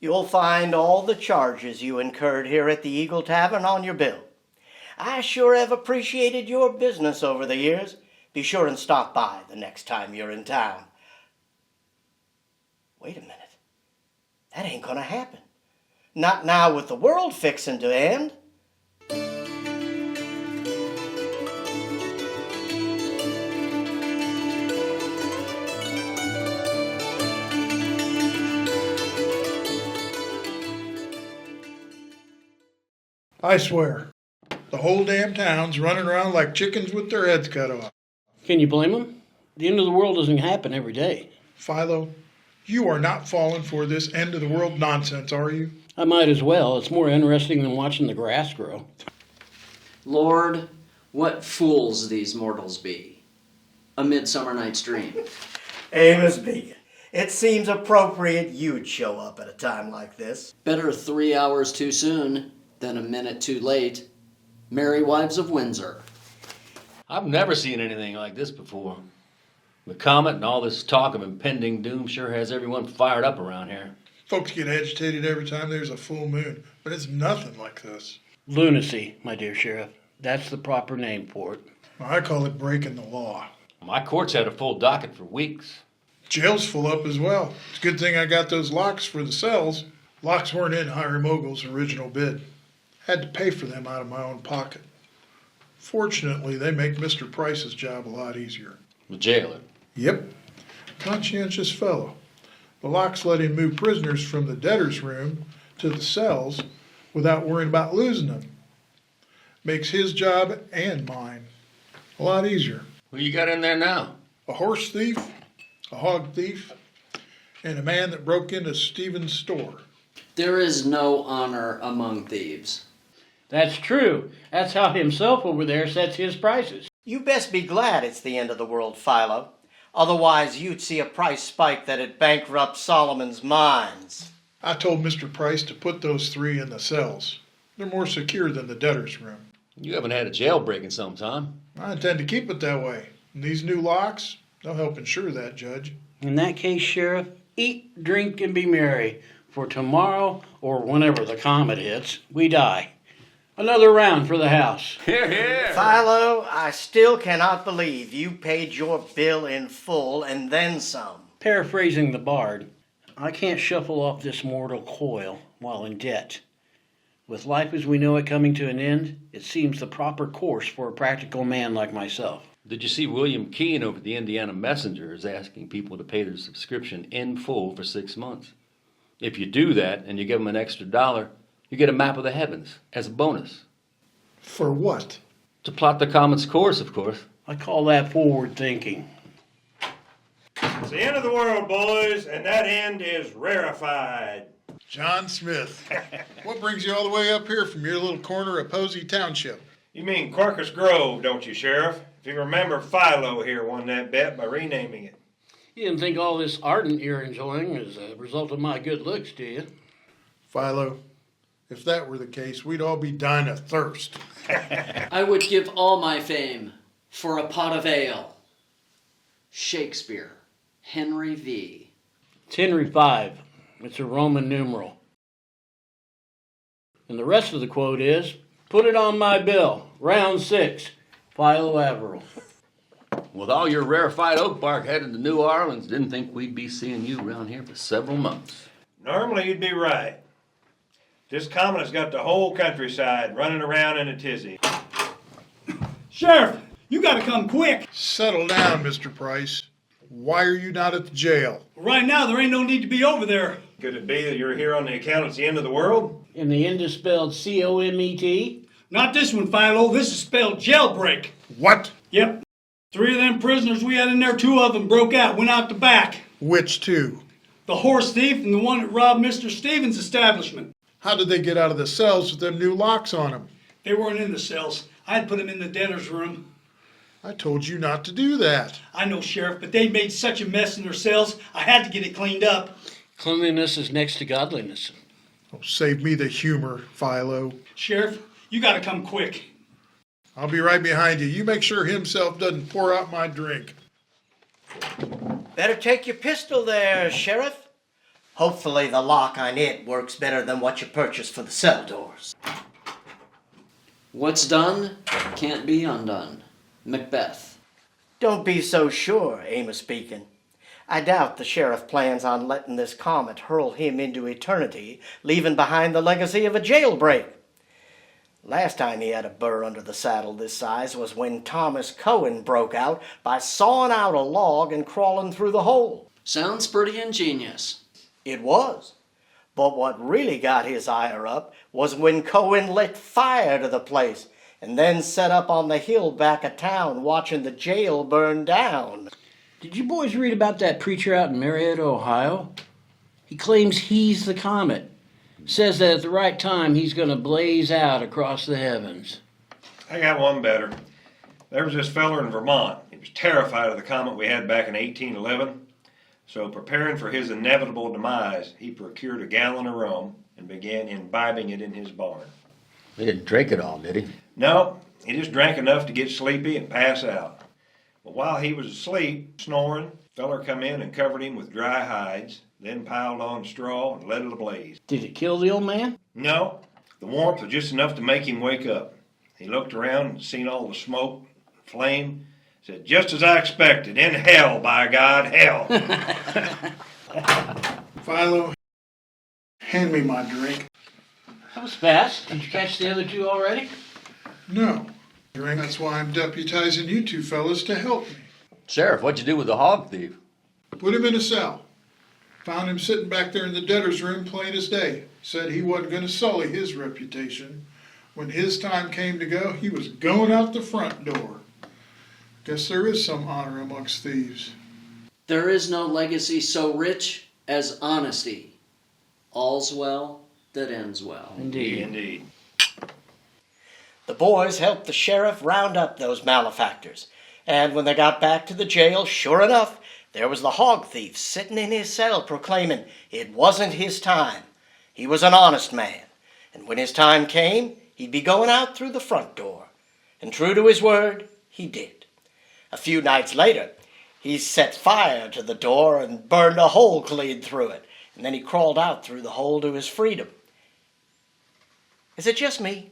You'll find all the charges you incurred here at the Eagle Tavern on your bill. I sure have appreciated your business over the years. Be sure and stop by the next time you're in town. Wait a minute. That ain't gonna happen. Not now with the world fixin' to end. I swear, the whole damn town's running around like chickens with their heads cut off. Can you blame them? The end of the world doesn't happen every day. Philo, you are not falling for this end of the world nonsense, are you? I might as well. It's more interesting than watching the grass grow. Lord, what fools these mortals be. A Midsummer Night's Dream. Amos Beacon, it seems appropriate you'd show up at a time like this. Better 3 hours too soon than a minute too late. Merry Wives of Windsor. I've never seen anything like this before. The comet and all this talk of impending doom sure has everyone fired up around here. Folks get agitated every time there's a full moon, but it's nothing like this. Lunacy, my dear Sheriff. That's the proper name for it. I call it breaking the law. My court's had a full docket for weeks. Jail's full up as well. It's a good thing I got those locks for the cells. Locks weren't in Hiram Ogle's original bid. Had to pay for them out of my own pocket. Fortunately, they make Mr. Price's job a lot easier. The jailer. Yep. Conscientious fellow. The locks let him move prisoners from the debtor's room to the cells without worrying about losing them. Makes his job and mine a lot easier. Who you got in there now? A horse thief, a hog thief, and a man that broke into Stephen's store. There is no honor among thieves. That's true. That's how himself over there sets his prices. You best be glad it's the end of the world, Philo. Otherwise, you'd see a price spike that'd bankrupt Solomon's mines. I told Mr. Price to put those three in the cells. They're more secure than the debtor's room. You haven't had a jailbreak in some time. I intend to keep it that way. And these new locks, they'll help ensure that, Judge. In that case, Sheriff, eat, drink, and be merry. For tomorrow, or whenever the comet hits, we die. Another round for the house. Here, here. Philo, I still cannot believe you paid your bill in full and then some. Paraphrasing the bard, I can't shuffle off this mortal coil while in debt. With life as we know it coming to an end, it seems the proper course for a practical man like myself. Did you see William Keene over at the Indiana Messenger is asking people to pay their subscription in full for 6 months? If you do that and you give them an extra $1, you get a map of the heavens as a bonus. For what? To plot the comet's course, of course. I call that forward thinking. It's the end of the world, boys, and that end is rarefied. John Smith. What brings you all the way up here from your little corner of Posey Township? You mean Quercus Grove, don't you, Sheriff? If you remember, Philo here won that bet by renaming it. You didn't think all this ardent you're enjoying is a result of my good looks, do you? Philo, if that were the case, we'd all be dying of thirst. I would give all my fame for a pot of ale. Shakespeare, Henry V. It's Henry V. It's a Roman numeral. And the rest of the quote is, put it on my bill, round 6, Philo Averill. With all your rarefied oak bark headed to New Orleans, didn't think we'd be seeing you around here for several months. Normally, you'd be right. This comet has got the whole countryside running around in a tizzy. Sheriff, you gotta come quick. Settle down, Mr. Price. Why are you not at the jail? Right now, there ain't no need to be over there. Could it be that you're here on the account it's the end of the world? And the end is spelled C-O-M-E-T? Not this one, Philo. This is spelled jailbreak. What? Yep. 3 of them prisoners we had in there, 2 of them broke out, went out the back. Which two? The horse thief and the one that robbed Mr. Stevens' establishment. How did they get out of the cells with them new locks on them? They weren't in the cells. I had put them in the debtor's room. I told you not to do that. I know, Sheriff, but they made such a mess in their cells, I had to get it cleaned up. Cleanliness is next to godliness. Oh, save me the humor, Philo. Sheriff, you gotta come quick. I'll be right behind you. You make sure himself doesn't pour out my drink. Better take your pistol there, Sheriff. Hopefully the lock on it works better than what you purchased for the cell doors. What's done can't be undone. Macbeth. Don't be so sure, Amos Beacon. I doubt the sheriff plans on letting this comet hurl him into eternity, leaving behind the legacy of a jailbreak. Last time he had a burr under the saddle this size was when Thomas Cohen broke out by sawing out a log and crawling through the hole. Sounds pretty ingenious. It was. But what really got his ire up was when Cohen lit fire to the place and then set up on the hill back of town watching the jail burn down. Did you boys read about that preacher out in Marietta, Ohio? He claims he's the comet. Says that at the right time he's going to blaze out across the heavens. I got one better. There was this feller in Vermont. He was terrified of the comet we had back in 1811. So preparing for his inevitable demise, he procured a gallon of rum and began imbibing it in his barn. He didn't drink it all, did he? No, he just drank enough to get sleepy and pass out. But while he was asleep, snoring, feller come in and covered him with dry hides, then piled on straw and let it ablaze. Did it kill the old man? No, the warmth was just enough to make him wake up. He looked around and seen all the smoke, flame, said, just as I expected, in hell, by God, hell. Philo, hand me my drink. That was fast. Did you catch the other two already? No. Drink. That's why I'm deputizing you two fellas to help me. Sheriff, what'd you do with the hog thief? Put him in a cell. Found him sitting back there in the debtor's room plain as day. Said he wasn't going to sully his reputation. When his time came to go, he was going out the front door. Guess there is some honor amongst thieves. There is no legacy so rich as honesty. All's well that ends well. Indeed. Indeed. The boys helped the sheriff round up those malefactors, and when they got back to the jail, sure enough, there was the hog thief sitting in his cell proclaiming it wasn't his time. He was an honest man, and when his time came, he'd be going out through the front door. And true to his word, he did. A few nights later, he set fire to the door and burned a hole clean through it, and then he crawled out through the hole to his freedom. Is it just me?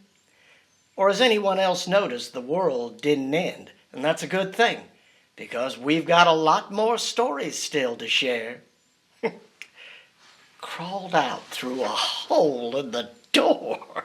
Or has anyone else noticed the world didn't end? And that's a good thing, because we've got a lot more stories still to share. Crawled out through a hole in the door.